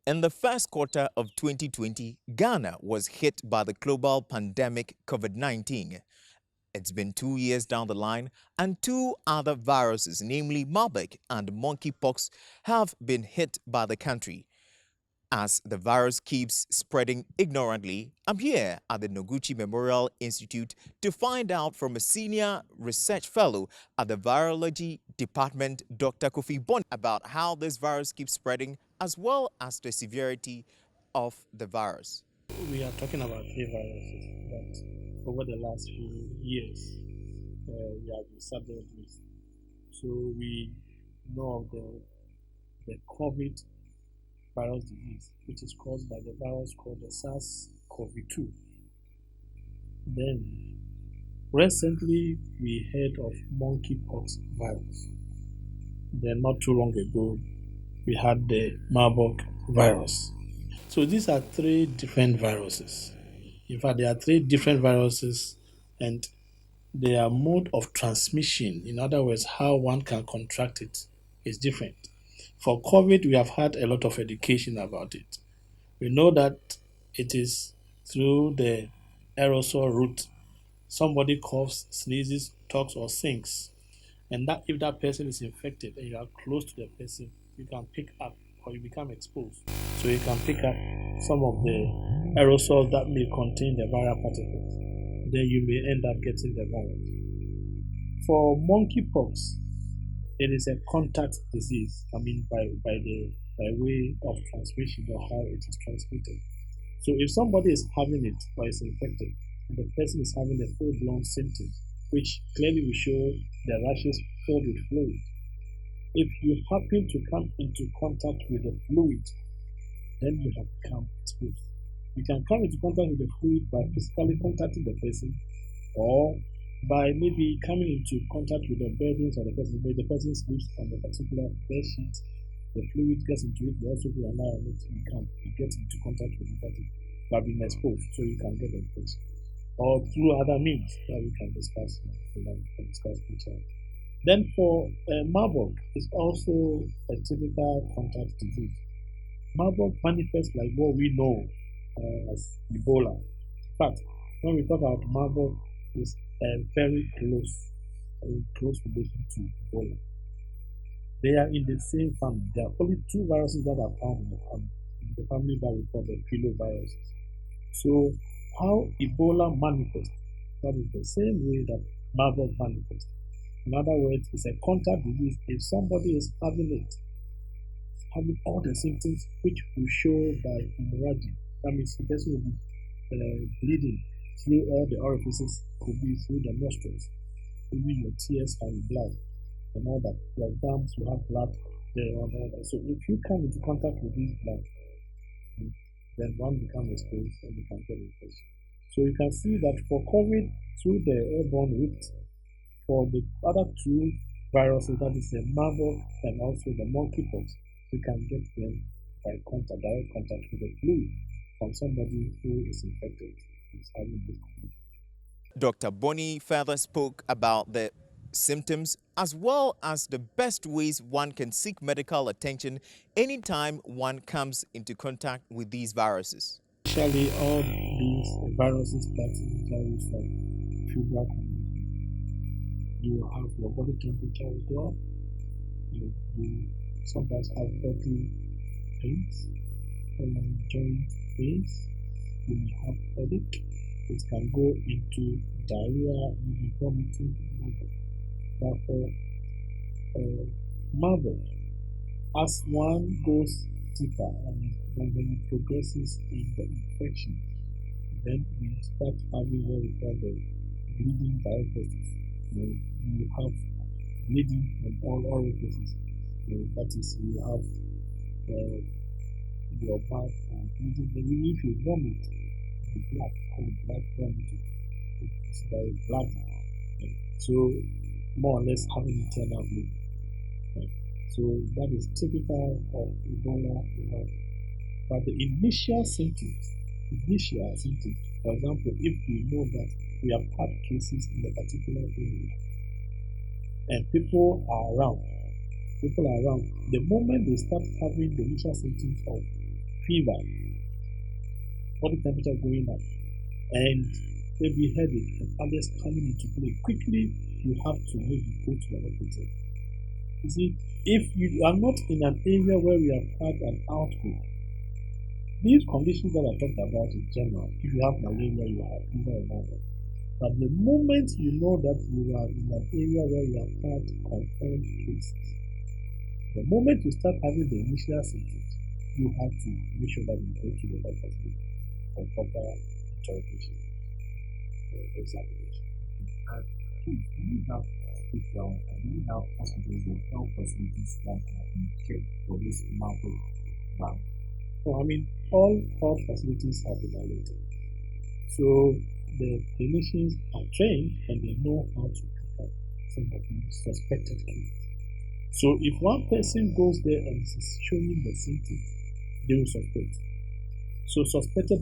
In the first quarter of 2020, Ghana was hit by the global pandemic COVID-19. It's been 2 years down the line, and two other viruses, namely Marburg and monkeypox, have been hit by the country. As the virus keeps spreading ignorantly, I'm here at the Noguchi Memorial Institute to find out from a senior research fellow at the Virology Department, Dr. Kofi Bonney, about how this virus keeps spreading as well as the severity of the virus. We are talking about three viruses that over the last few years we have been saddled with. So we know of the COVID virus disease, which is caused by the virus called the SARS-CoV-2. Then recently we heard of monkeypox virus. Then not too long ago we had the Marburg virus. So these are three different viruses. In fact, there are three different viruses and their mode of transmission, in other words, how one can contract it, is different. For COVID, we have had a lot of education about it. We know that it is through the aerosol route. Somebody coughs, sneezes, talks, or sings. And that if that person is infected and you are close to the person, you can pick up or you become exposed. So you can pick up some of the aerosols that may contain the viral particles. Then you may end up getting the virus. For monkeypox, it is a contact disease. I mean, by way of transmission or how it is transmitted. So if somebody is having it or is infected, and the person is having the full-blown symptoms, which clearly will show the rashes filled with fluid. If you happen to come into contact with the fluid, then you have become exposed. You can come into contact with the fluid by physically contacting the person or by maybe coming into contact with the beddings of the person. Maybe the person sleeps on a particular bed sheet, the fluid gets into it, you also do an eye on it, you get into contact with the body by being exposed, so you can get the infection. Or through other means that we can discuss later. Then for Marburg, it's also a typical contact disease. Marburg manifests like what we know as Ebola. In fact, when we talk about Marburg, it's very close relation to Ebola. They are in the same family. There are only two viruses that are found in the family that we call the filoviruses. So how Ebola manifests, that is the same way that Marburg manifests. In other words, it's a contact disease. If somebody is having it, having all the symptoms which will show by hemorrhaging, that means the person will be bleeding through all the orifices, could be through the nostrils, even your tears and blood, and all that. Your gums will have blood there and all that. So if you come into contact with this blood, then one becomes exposed and you can get infection. So you can see that for COVID, through the airborne route, for the other two viruses, that is the Marburg and also the monkeypox, you can get them by direct contact with the fluid from somebody who is infected, is having this condition. Dr. Bonney further spoke about the symptoms as well as the best ways one can seek medical attention anytime one comes into contact with these viruses. Actually, all these viruses classically from fever condition. You have your body temperature will go up. You sometimes have body pains, joint pains. You may have headache. It can go into diarrhea, maybe vomiting, and all that. But for Marburg, as one goes deeper and when it progresses in the infection, then we start having what we call the bleeding diagnosis. You have bleeding from all orifices. That is, you have your mouth and bleeding. And even if you vomit, the blood vomiting, it's very bloody. So more or less having internal bleeding. So that is typical of Ebola. But the initial symptoms, for example, if we know that we have had cases in a particular area and people are around, the moment they start having the initial symptoms of fever, body temperature going up, and maybe headache and others coming into play, quickly you have to maybe go to the hospital. You see, if you are not in an area where we have had an outbreak, these conditions that I talked about in general, if you have malaria, you have fever and other. But the moment you know that you are in an area where you have had confirmed cases, the moment you start having the initial symptoms, you have to make sure that you go to the doctor for proper interrogation or examination. And please, do you have hospitals or health facilities that have been checked for this Marburg virus? So, all health facilities have been alerted. So, the clinicians are trained and they know how to pick up some of the suspected cases. So, if one person goes there and is showing the symptoms, they will suspect. So, suspected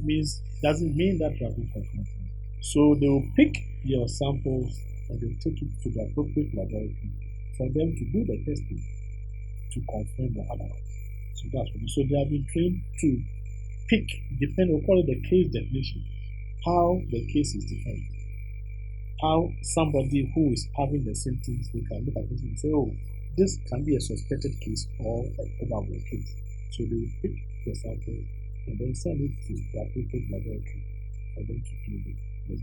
doesn't mean that you have been confirmed. So, they will pick your samples and they'll take it to the appropriate laboratory for them to do the testing to confirm the otherwise. So that's what. So they have been trained to pick, we'll call it the case definition, how the case is defined. How somebody who is having the symptoms, they can look at this and say, oh, this can be a suspected case or a probable case. So they will pick the sample and then send it to the appropriate laboratory for them to do the